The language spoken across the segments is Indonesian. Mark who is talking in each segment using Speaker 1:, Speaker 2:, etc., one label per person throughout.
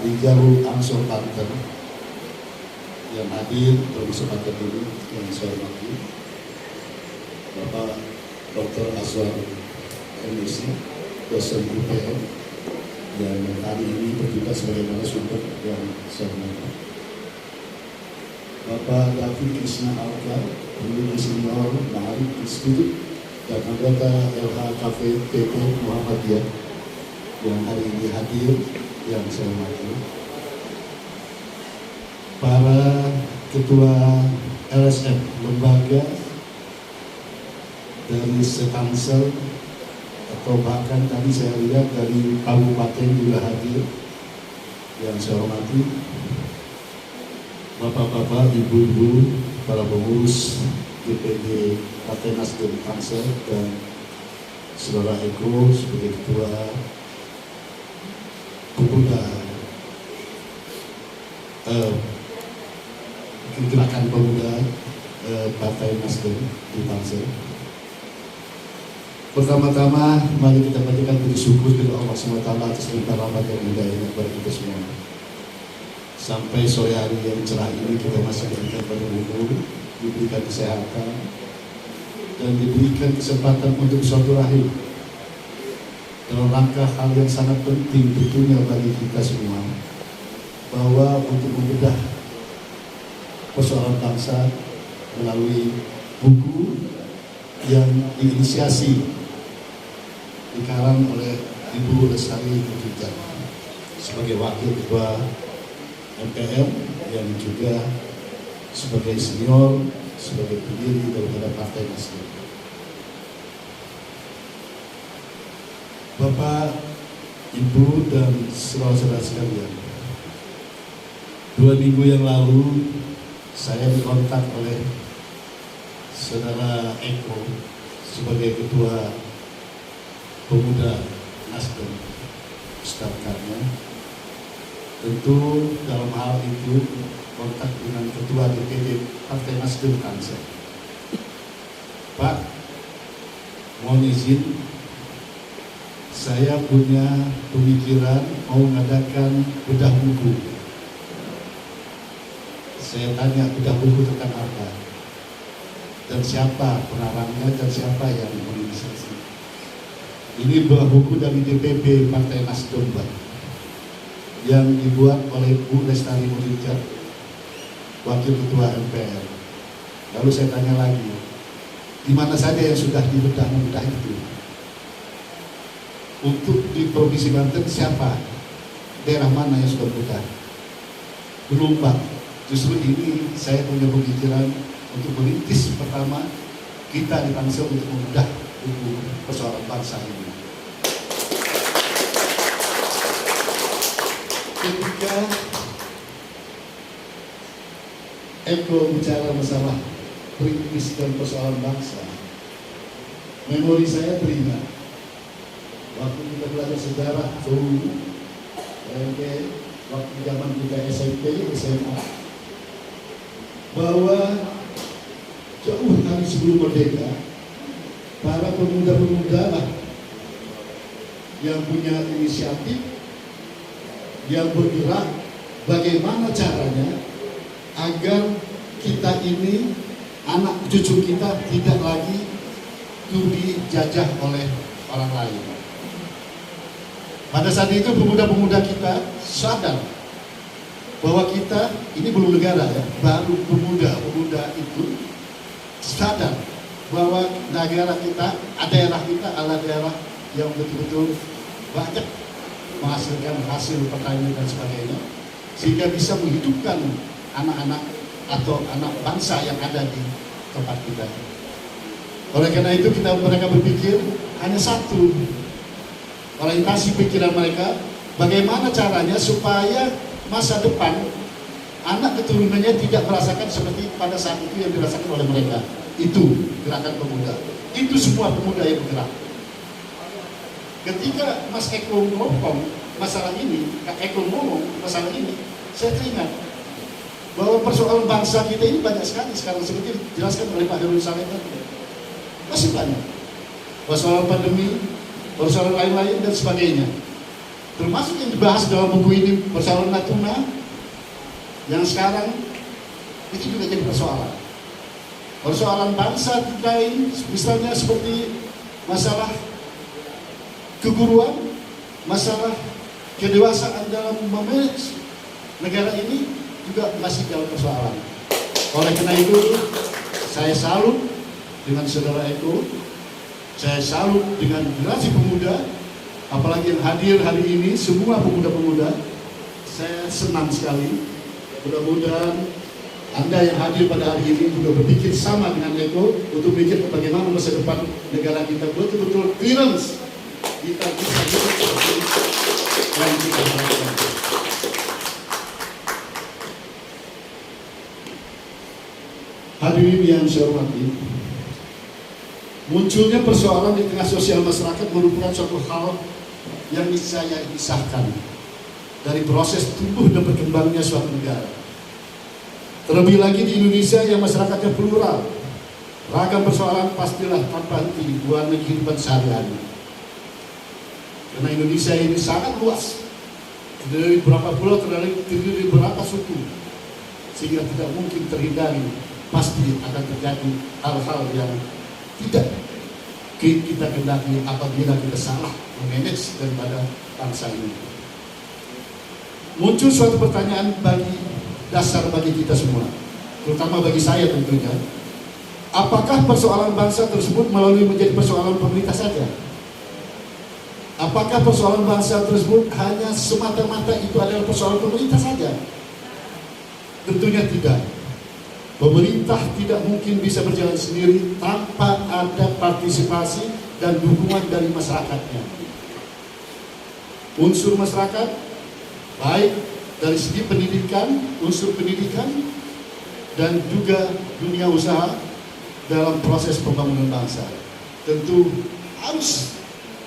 Speaker 1: di jalur Ansor Banten yang hadir dalam kesempatan ini yang saya hormati, Bapak Dr. Azwar MSc, dosen UPN, dan hari ini bertugas sebagai narasumber yang saya hormati, Bapak David Krishna Alka, peneliti senior Ma'arif Institute dan anggota LHKPP Muhammadiyah yang hari ini hadir yang saya hormati, para ketua LSM lembaga dari Setansel atau bahkan tadi saya lihat dari kabupaten juga hadir yang saya hormati, bapak-bapak, ibu-ibu, para pengurus DPD Partai Nasdem Tangsel dan saudara Eko sebagai ketua pemuda gerakan pemuda Partai Nasdem di Tangsel. Pertama-tama mari kita panjatkan puji syukur kepada Allah SWT atas limpah rahmat dan hidayahnya kepada kita semua. Sampai sore hari yang cerah ini kita masih diberikan pada umur, diberikan kesehatan, dan diberikan kesempatan untuk suatu rahim dalam rangka hal yang sangat penting tentunya bagi kita semua, bahwa untuk membedah persoalan bangsa melalui buku yang diinisiasi dikarang oleh Ibu Lestari Mutiara sebagai wakil ketua MPR yang juga sebagai senior, sebagai pendiri daripada Partai Nasdem. Bapak, Ibu, dan saudara-saudara sekalian, 2 minggu yang lalu saya dikontak oleh saudara Eko sebagai ketua pemuda Nasdem Ustaz Karna. Tentu dalam hal itu kontak dengan ketua DPD Partai Nasdem Tangsel. Pak, mohon izin, saya punya pemikiran mau mengadakan bedah buku. Saya tanya bedah buku tentang apa, dan siapa pengarangnya, dan siapa yang menginisiasi. Ini bedah buku dari DPP Partai Nasdem, Pak, yang dibuat oleh Bu Lestari Mutiara, wakil ketua MPR. Lalu saya tanya lagi, di mana saja yang sudah dibedah itu? Untuk di Provinsi Banten siapa? Daerah mana yang sudah bedah? Belum, Pak. Justru ini saya punya pemikiran untuk merintis pertama kita di Tangsel untuk membedah buku persoalan bangsa ini. Ketika Eko bicara masalah perintis dan persoalan bangsa, memori saya teringat waktu kita belajar sejarah dulu, waktu zaman kita SMP, SMA, bahwa jauh hari sebelum merdeka, para pemuda-pemuda lah yang punya inisiatif, yang bergerak bagaimana caranya agar kita ini, anak cucu kita tidak lagi dijajah oleh orang lain. Pada saat itu pemuda-pemuda kita sadar bahwa kita ini belum negara ya, baru pemuda-pemuda itu sadar bahwa negara kita, daerah kita adalah daerah yang betul-betul banyak menghasilkan hasil pertanian dan sebagainya, sehingga bisa menghidupkan anak-anak atau anak bangsa yang ada di tempat kita. Oleh karena itu mereka berpikir hanya satu, orientasi pikiran mereka, bagaimana caranya supaya masa depan anak keturunannya tidak merasakan seperti pada saat itu yang dirasakan oleh mereka. Itu gerakan pemuda, itu semua pemuda yang bergerak. Ketika Mas Eko ngomong masalah ini, Kak Eko ngomong masalah ini, saya teringat bahwa persoalan bangsa kita ini banyak sekali sekarang, seperti dijelaskan oleh Pak Heru Saleh tadi. Masih banyak persoalan pandemi, persoalan lain-lain dan sebagainya. termasuk yang dibahas dalam buku ini, persoalan Natuna, yang sekarang itu juga jadi persoalan. Persoalan bangsa kita ini, misalnya seperti masalah keguruan, masalah kedewasaan dalam memanage negara ini juga masih dalam persoalan. Oleh karena itu, saya salut dengan saudara Eko, saya salut dengan generasi pemuda, apalagi yang hadir hari ini, semua pemuda-pemuda. Saya senang sekali. Mudah-mudahan Anda yang hadir pada hari ini juga berpikir sama dengan Eko untuk berpikir bagaimana masa depan negara kita betul-betul clearance. Kita bisa hidup seperti yang kita harapkan. Hadirin yang saya hormati, munculnya persoalan di tengah sosial masyarakat merupakan suatu hal yang saya pisahkan dari proses tumbuh dan berkembangnya suatu negara. Terlebih lagi di Indonesia yang masyarakatnya plural, ragam persoalan pastilah tanpa henti buat kehidupan sehari-hari. Karena Indonesia ini sangat luas, dari beberapa pulau terdiri dari beberapa suku, sehingga tidak mungkin terhindari, pasti akan terjadi hal-hal yang tidak kita kendaki apabila kita salah memanage daripada bangsa ini. Muncul suatu pertanyaan dasar bagi kita semua, terutama bagi saya tentunya. Apakah persoalan bangsa tersebut melalui menjadi persoalan pemerintah saja? Apakah persoalan bangsa tersebut hanya semata-mata itu adalah persoalan pemerintah saja? Tentunya tidak. Pemerintah tidak mungkin bisa berjalan sendiri tanpa ada partisipasi dan dukungan dari masyarakatnya. Unsur masyarakat, baik dari segi pendidikan, unsur pendidikan, dan juga dunia usaha dalam proses pembangunan bangsa. Tentu harus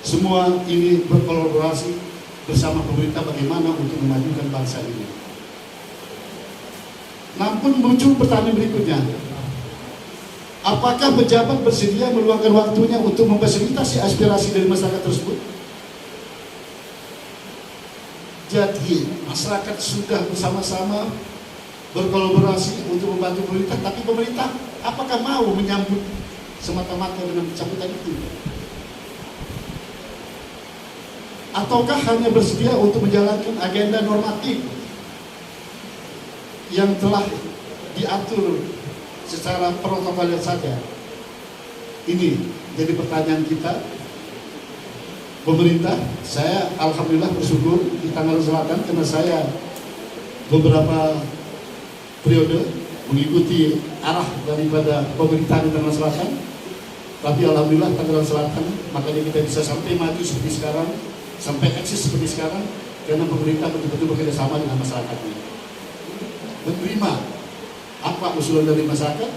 Speaker 1: semua ini berkolaborasi bersama pemerintah bagaimana untuk memajukan bangsa ini. Namun muncul pertanyaan berikutnya, apakah pejabat bersedia meluangkan waktunya untuk memfasilitasi aspirasi dari masyarakat tersebut? Jadi masyarakat sudah bersama-sama berkolaborasi untuk membantu pemerintah, tapi pemerintah apakah mau menyambut semata-mata dengan sambutan itu? Ataukah hanya bersedia untuk menjalankan agenda normatif yang telah diatur secara protokoler saja? Ini jadi pertanyaan kita. Pemerintah, saya alhamdulillah bersyukur di Tangerang Selatan karena saya beberapa periode mengikuti arah daripada pemerintah di Tangerang Selatan. Tapi alhamdulillah Tangerang Selatan, makanya kita bisa sampai maju seperti sekarang, sampai eksis seperti sekarang, karena pemerintah betul-betul bekerja sama dengan masyarakatnya, menerima apa usulan dari masyarakat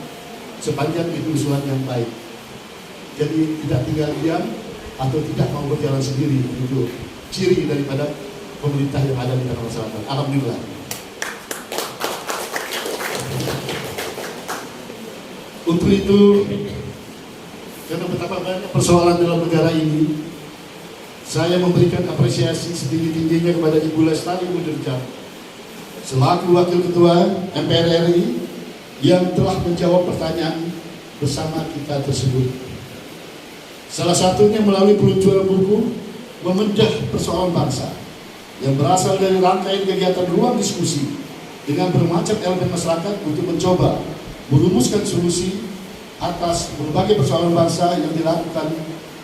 Speaker 1: sepanjang itu usulan yang baik. Jadi tidak tinggal diam atau tidak mau berjalan sendiri. Itu ciri daripada pemerintah yang ada di Tangerang Selatan. Alhamdulillah. Untuk itu, karena betapa banyak persoalan dalam negara ini, saya memberikan apresiasi setinggi-tingginya kepada Ibu Lestari Mudirjat selaku Wakil Ketua MPR RI yang telah menjawab pertanyaan bersama kita tersebut. Salah satunya melalui peluncuran buku Membedah Persoalan Bangsa yang berasal dari rangkaian kegiatan ruang diskusi dengan bermacam elemen masyarakat untuk mencoba merumuskan solusi atas berbagai persoalan bangsa yang dilakukan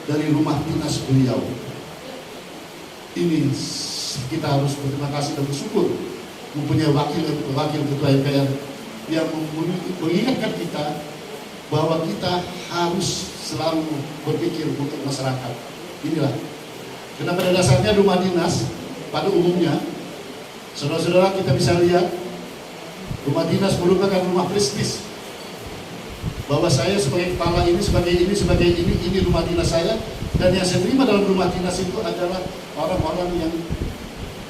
Speaker 1: dari rumah dinas beliau. Ini kita harus berterima kasih dan bersyukur mempunyai wakil ketua MPR yang mengingatkan kita bahwa kita harus selalu berpikir untuk masyarakat. Inilah. Karena pada dasarnya rumah dinas pada umumnya, saudara-saudara kita bisa lihat, rumah dinas merupakan rumah prestis. Bahwa saya sebagai kepala ini, sebagai ini rumah dinas saya, dan yang saya terima dalam rumah dinas itu adalah orang-orang yang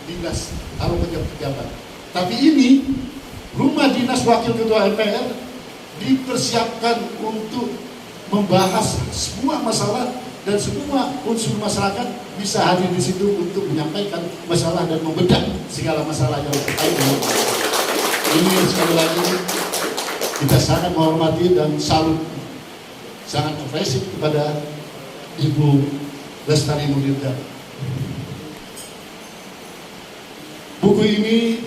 Speaker 1: dinas atau pejabat. Tapi ini rumah dinas wakil ketua MPR dipersiapkan untuk membahas semua masalah dan semua unsur masyarakat bisa hadir di situ untuk menyampaikan masalah dan membedah segala masalah yang terkait dengan ini. Sekali lagi kita sangat menghormati dan salut, sangat apresiasi kepada Ibu Lestari Mudinda. Buku ini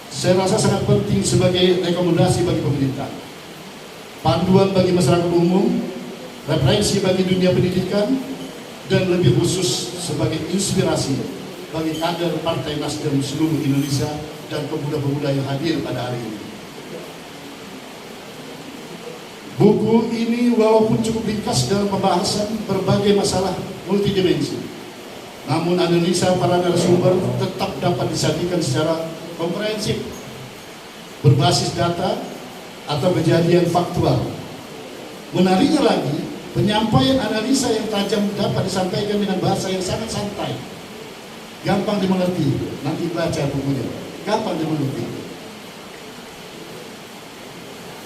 Speaker 1: saya rasa sangat penting sebagai rekomendasi bagi pemerintah, panduan bagi masyarakat umum, referensi bagi dunia pendidikan, dan lebih khusus sebagai inspirasi bagi kader Partai Nasdem seluruh Indonesia dan pemuda-pemuda yang hadir pada hari ini. Buku ini walaupun cukup ringkas dalam pembahasan berbagai masalah multidimensi, namun analisa para narasumber tetap dapat disajikan secara komprehensif, berbasis data atau kejadian faktual. Menariknya lagi, penyampaian analisa yang tajam dapat disampaikan dengan bahasa yang sangat santai, gampang dimengerti. Nanti baca bukunya, gampang dimengerti.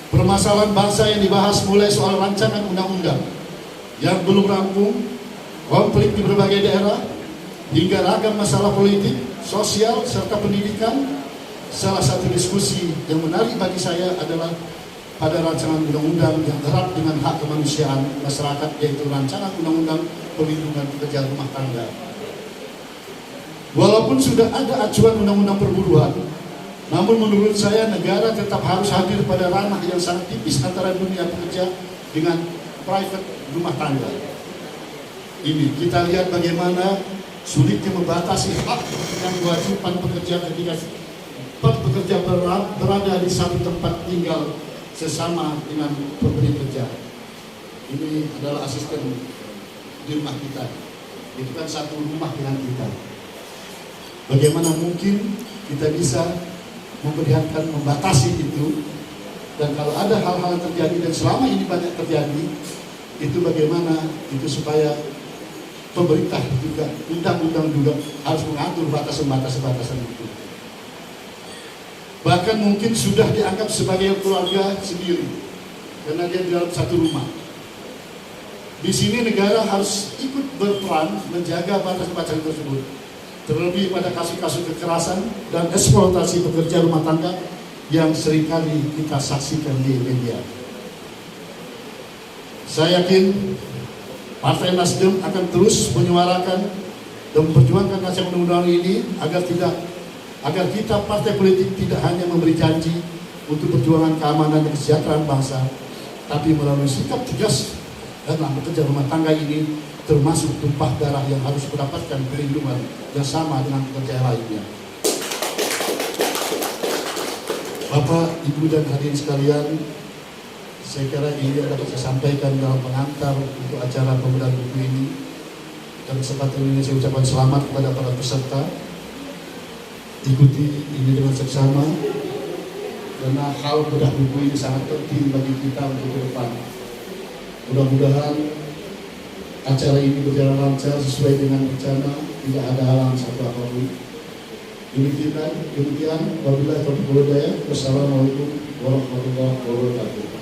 Speaker 1: Permasalahan bangsa yang dibahas mulai soal rancangan undang-undang yang belum rampung, konflik di berbagai daerah, hingga ragam masalah politik, sosial, serta pendidikan. Salah satu diskusi yang menarik bagi saya adalah pada rancangan undang-undang yang erat dengan hak kemanusiaan masyarakat, yaitu rancangan undang-undang perlindungan pekerja rumah tangga. Walaupun sudah ada acuan undang-undang perburuan, namun menurut saya negara tetap harus hadir pada ranah yang sangat tipis antara dunia pekerja dengan private rumah tangga. Ini kita lihat bagaimana sulitnya membatasi hak dan kewajiban pekerja ketika pekerja berada di satu tempat tinggal sesama dengan pemberi kerja. Ini adalah asisten di rumah kita, itu kan satu rumah dengan kita. Bagaimana mungkin kita bisa membatasi itu? Dan kalau ada hal-hal yang terjadi, dan selama ini banyak terjadi, itu bagaimana itu supaya pemerintah juga, undang-undang juga harus mengatur batasan-batasan itu. Bahkan mungkin sudah dianggap sebagai keluarga sendiri karena dia di dalam satu rumah. Di sini negara harus ikut berperan menjaga batas-batasan tersebut, terlebih pada kasus-kasus kekerasan dan eksploitasi pekerja rumah tangga yang seringkali kita saksikan di media. Saya yakin Partai Nasdem akan terus menyuarakan dan memperjuangkan rancangan undang-undang ini agar kita partai politik tidak hanya memberi janji untuk perjuangan keamanan dan kesejahteraan bangsa, tapi melalui sikap tegas dalam pekerja rumah tangga ini, termasuk tumpah darah yang harus mendapatkan perlindungan yang sama dengan pekerja lainnya. Bapak, Ibu, dan hadirin sekalian, saya kira ini dapat saya sampaikan dalam pengantar untuk acara pemberian buku ini. Dan kesempatan ini saya ucapkan selamat kepada para peserta. Ikuti ini dengan seksama, karena hal bedah buku ini sangat penting bagi kita untuk ke depan. Mudah-mudahan acara ini berjalan lancar sesuai dengan rencana, tidak ada halangan satu apapun. Demikian, wabillahi taufiq wal hidayah. Wassalamualaikum warahmatullahi wabarakatuh.